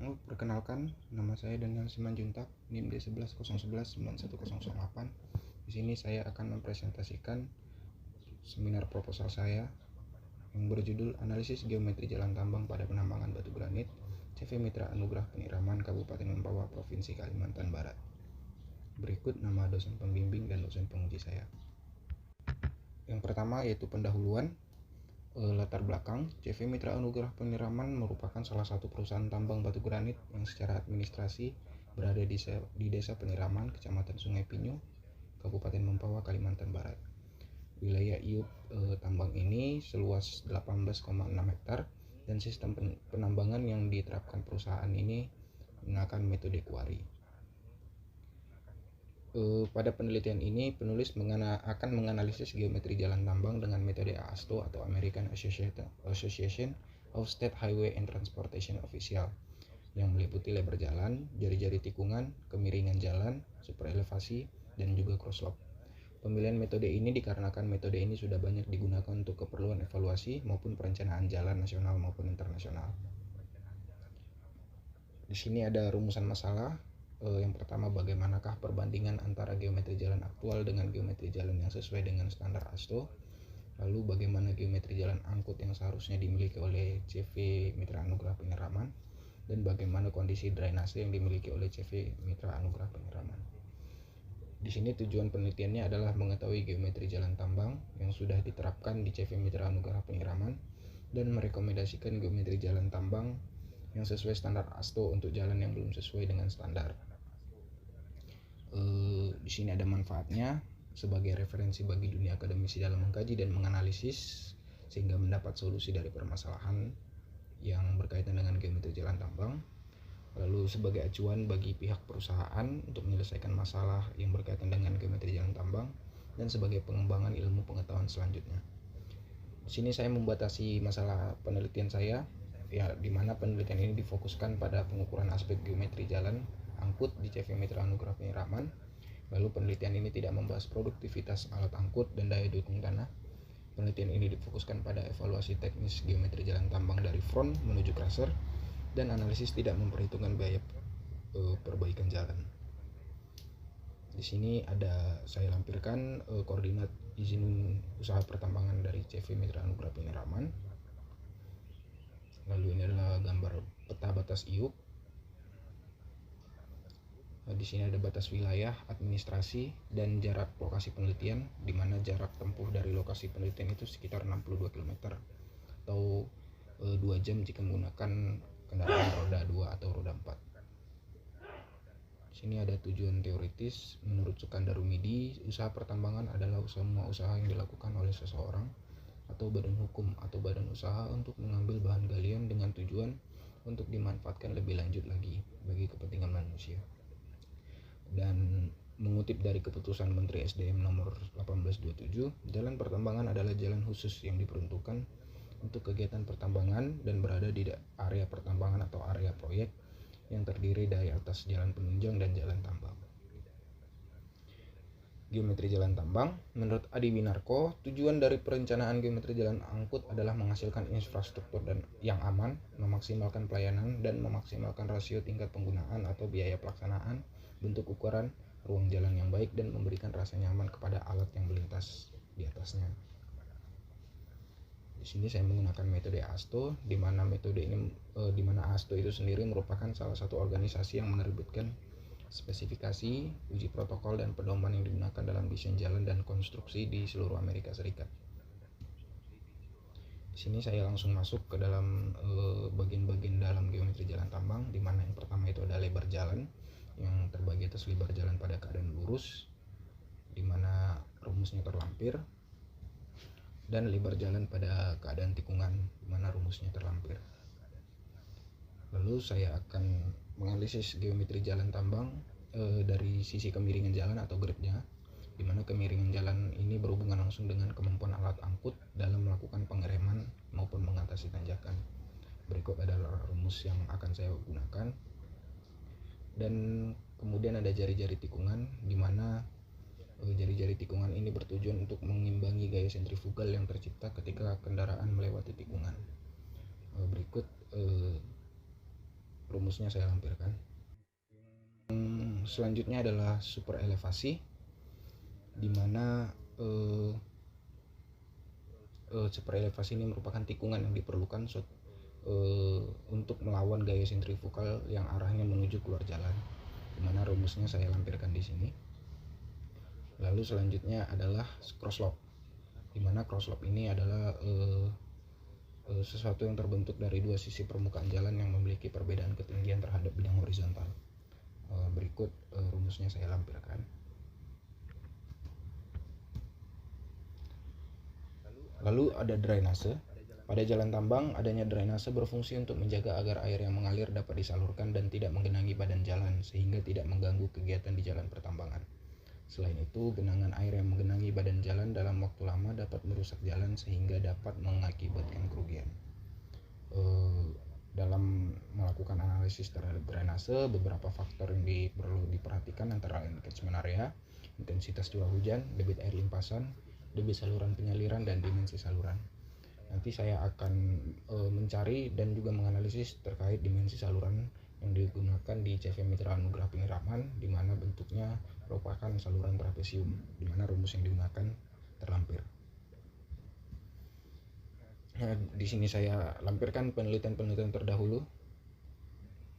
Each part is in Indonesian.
Perkenalkan, nama saya Daniel Simanjuntak, NIM D1101191008. Di sini saya akan mempresentasikan seminar proposal saya yang berjudul Analisis Geometri Jalan Tambang pada Penambangan Batu Granit, CV Mitra Anugrah Peniraman, Kabupaten Mempawah, Provinsi Kalimantan Barat. Berikut nama dosen pembimbing dan dosen penguji saya. Yang pertama yaitu pendahuluan. Latar belakang, CV Mitra Anugrah Peniraman merupakan salah satu perusahaan tambang batu granit yang secara administrasi berada di Desa Peniraman, Kecamatan Sungai Pinyu, Kabupaten Mempawah, Kalimantan Barat. Wilayah IUP tambang ini seluas 18,6 hektar dan sistem penambangan yang diterapkan perusahaan ini menggunakan metode kuari. Pada penelitian ini, penulis akan menganalisis geometri jalan tambang dengan metode AASTO atau American Association of State Highway and Transportation Official, yang meliputi lebar jalan, jari-jari tikungan, kemiringan jalan, super elevasi, dan juga crossslope. Pemilihan metode ini dikarenakan metode ini sudah banyak digunakan untuk keperluan evaluasi maupun perencanaan jalan nasional maupun internasional. Di sini ada rumusan masalah. Yang pertama, bagaimanakah perbandingan antara geometri jalan aktual dengan geometri jalan yang sesuai dengan standar ASTO? Lalu bagaimana geometri jalan angkut yang seharusnya dimiliki oleh CV Mitra Anugrah Peniraman? Dan bagaimana kondisi drainase yang dimiliki oleh CV Mitra Anugrah Peniraman? Di sini tujuan penelitiannya adalah mengetahui geometri jalan tambang yang sudah diterapkan di CV Mitra Anugrah Peniraman dan merekomendasikan geometri jalan tambang yang sesuai standar ASTO untuk jalan yang belum sesuai dengan standar. Di sini ada manfaatnya sebagai referensi bagi dunia akademisi dalam mengkaji dan menganalisis sehingga mendapat solusi dari permasalahan yang berkaitan dengan geometri jalan tambang. Lalu sebagai acuan bagi pihak perusahaan untuk menyelesaikan masalah yang berkaitan dengan geometri jalan tambang dan sebagai pengembangan ilmu pengetahuan selanjutnya. Di sini saya membatasi masalah penelitian saya, di mana penelitian ini difokuskan pada pengukuran aspek geometri jalan angkut di CV Mitra Anugrah Peniraman. Lalu penelitian ini tidak membahas produktivitas alat angkut dan daya dukung tanah. Penelitian ini difokuskan pada evaluasi teknis geometri jalan tambang dari front menuju crusher dan analisis tidak memperhitungkan biaya perbaikan jalan. Di sini ada saya lampirkan koordinat izin usaha pertambangan dari CV Mitra Anugrah Peniraman. Lalu ini adalah gambar peta batas IUP. Di sini ada batas wilayah, administrasi, dan jarak lokasi penelitian, di mana jarak tempuh dari lokasi penelitian itu sekitar 62 km atau 2 jam jika menggunakan kendaraan roda 2 atau roda 4. Di sini ada tujuan teoritis. Menurut Sukandar Rumidi, usaha pertambangan adalah semua usaha yang dilakukan oleh seseorang atau badan hukum atau badan usaha untuk mengambil bahan galian dengan tujuan untuk dimanfaatkan lebih lanjut lagi bagi kepentingan manusia. Dan mengutip dari keputusan Menteri SDM nomor 1827, jalan pertambangan adalah jalan khusus yang diperuntukkan untuk kegiatan pertambangan dan berada di area pertambangan atau area proyek yang terdiri dari atas jalan penunjang dan jalan tambang. Geometri jalan tambang. Menurut Adi Winarko, tujuan dari perencanaan geometri jalan angkut adalah menghasilkan infrastruktur yang aman, memaksimalkan pelayanan, dan memaksimalkan rasio tingkat penggunaan atau biaya pelaksanaan, bentuk ukuran, ruang jalan yang baik, dan memberikan rasa nyaman kepada alat yang melintas di atasnya. Di sini saya menggunakan metode ASTO, di mana ASTO itu sendiri merupakan salah satu organisasi yang menerbitkan spesifikasi, uji protokol, dan pedoman yang digunakan dalam desain jalan dan konstruksi di seluruh Amerika Serikat. Di sini saya langsung masuk ke dalam bagian-bagian dalam geometri jalan tambang, di mana yang pertama itu ada lebar jalan yang terbagi atas lebar jalan pada keadaan lurus, di mana rumusnya terlampir, dan lebar jalan pada keadaan tikungan, di mana rumusnya terlampir. Lalu saya akan menganalisis geometri jalan tambang dari sisi kemiringan jalan atau grade-nya, di mana kemiringan jalan ini berhubungan langsung dengan kemampuan alat angkut dalam melakukan pengereman maupun mengatasi tanjakan. Berikut adalah rumus yang akan saya gunakan. Dan kemudian ada jari-jari tikungan, di mana jari-jari tikungan ini bertujuan untuk mengimbangi gaya sentrifugal yang tercipta ketika kendaraan melewati tikungan. Berikut rumusnya saya lampirkan. Selanjutnya adalah super elevasi, di mana super elevasi ini merupakan tikungan yang diperlukan untuk melawan gaya sentrifugal yang arahnya menuju keluar jalan, di mana rumusnya saya lampirkan di sini. Lalu selanjutnya adalah crosslope, di mana crosslope ini adalah sesuatu yang terbentuk dari dua sisi permukaan jalan yang memiliki perbedaan ketinggian terhadap bidang horizontal. Berikut rumusnya saya lampirkan. Lalu ada drainase. Pada jalan tambang, adanya drainase berfungsi untuk menjaga agar air yang mengalir dapat disalurkan dan tidak menggenangi badan jalan, sehingga tidak mengganggu kegiatan di jalan pertambangan. Selain itu, genangan air yang menggenangi badan jalan dalam waktu lama dapat merusak jalan sehingga dapat mengakibatkan kerugian. Dalam melakukan analisis terhadap drainase, beberapa faktor yang perlu diperhatikan antara lain catchment area, intensitas curah hujan, debit air limpasan, debit saluran penyaliran, dan dimensi saluran. Nanti saya akan mencari dan juga menganalisis terkait dimensi saluran yang digunakan di CV Mitra Anugrah Penyiraman, di mana bentuknya merupakan saluran trapesium, di mana rumus yang digunakan terlampir. Nah, di sini saya lampirkan penelitian terdahulu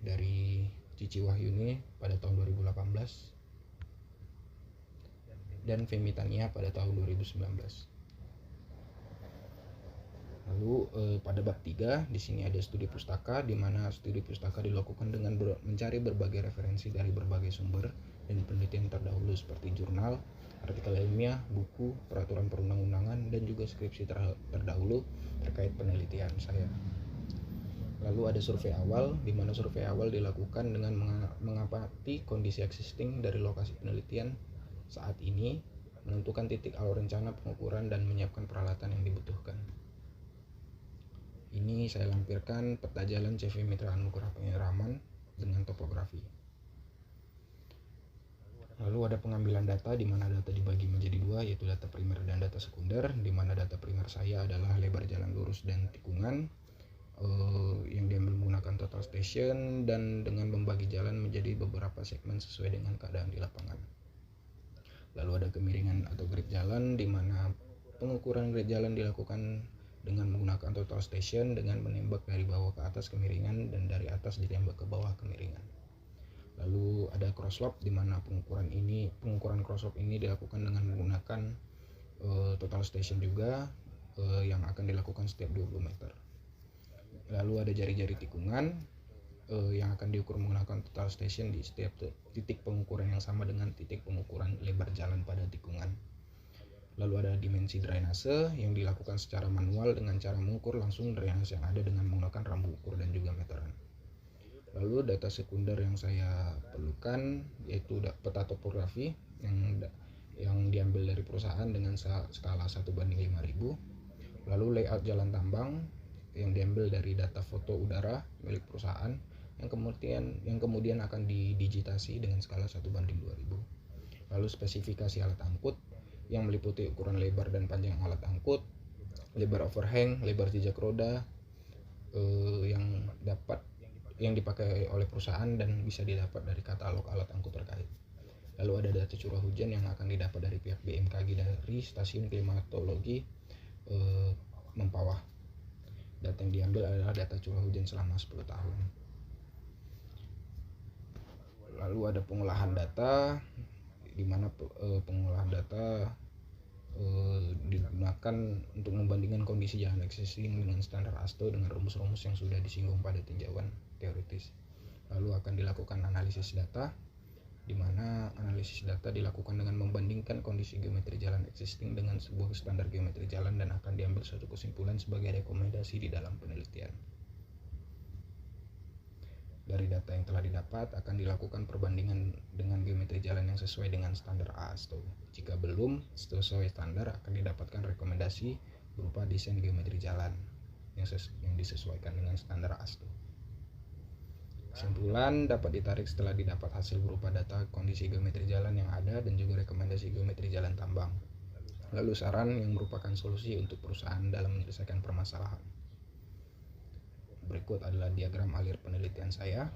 dari Cici Wahyuni pada tahun 2018 dan Femi Tania pada tahun 2019. Lalu pada bab 3 di sini ada studi pustaka, di mana studi pustaka dilakukan dengan mencari berbagai referensi dari berbagai sumber dan penelitian terdahulu seperti jurnal, artikel ilmiah, buku, peraturan perundang-undangan, dan juga skripsi terdahulu terkait penelitian saya. Lalu ada survei awal, di mana survei awal dilakukan dengan mengamati kondisi existing dari lokasi penelitian saat ini, menentukan titik awal rencana pengukuran, dan menyiapkan peralatan yang dibutuhkan. Ini saya lampirkan peta jalan CV Mitra Anugrah Penyiraman dengan topografi. Lalu ada pengambilan data, di mana data dibagi menjadi dua, yaitu data primer dan data sekunder, di mana data primer saya adalah lebar jalan lurus dan tikungan yang diambil menggunakan total station dan dengan membagi jalan menjadi beberapa segmen sesuai dengan keadaan di lapangan. Lalu ada kemiringan atau grid jalan, di mana pengukuran grid jalan dilakukan dengan menggunakan total station dengan menembak dari bawah ke atas kemiringan dan dari atas ditembak ke bawah kemiringan. Lalu ada crosslope, di mana pengukuran crosslope ini dilakukan dengan menggunakan total station juga yang akan dilakukan setiap 20 meter. Lalu ada jari-jari tikungan yang akan diukur menggunakan total station di setiap titik pengukuran yang sama dengan titik pengukuran lebar jalan pada tikungan. Lalu ada dimensi drainase yang dilakukan secara manual dengan cara mengukur langsung drainase yang ada dengan menggunakan rambu ukur dan juga meteran. Lalu data sekunder yang saya perlukan yaitu peta topografi yang diambil dari perusahaan dengan skala 1:5000. Lalu layout jalan tambang yang diambil dari data foto udara milik perusahaan yang kemudian akan didigitasi dengan skala 1:2000. Lalu spesifikasi alat angkut yang meliputi ukuran lebar dan panjang alat angkut, lebar overhang, lebar jejak roda yang dipakai oleh perusahaan dan bisa didapat dari katalog alat angkut terkait. Lalu ada data curah hujan yang akan didapat dari pihak BMKG dari stasiun klimatologi Mempawah. Data yang diambil adalah data curah hujan selama 10 tahun. Lalu ada pengolahan data, di mana pengolahan data digunakan untuk membandingkan kondisi jalan existing dengan standar ASTO dengan rumus-rumus yang sudah disinggung pada tinjauan teoritis. Lalu akan dilakukan analisis data, di mana analisis data dilakukan dengan membandingkan kondisi geometri jalan existing dengan sebuah standar geometri jalan dan akan diambil suatu kesimpulan sebagai rekomendasi di dalam penelitian. Dari data yang telah didapat akan dilakukan perbandingan dengan geometri jalan yang sesuai dengan standar ASTO. Jika belum sesuai standar akan didapatkan rekomendasi berupa desain geometri jalan yang disesuaikan dengan standar ASTO. Kesimpulan dapat ditarik setelah didapat hasil berupa data kondisi geometri jalan yang ada dan juga rekomendasi geometri jalan tambang. Lalu saran yang merupakan solusi untuk perusahaan dalam menyelesaikan permasalahan. Berikut adalah diagram alir penelitian saya.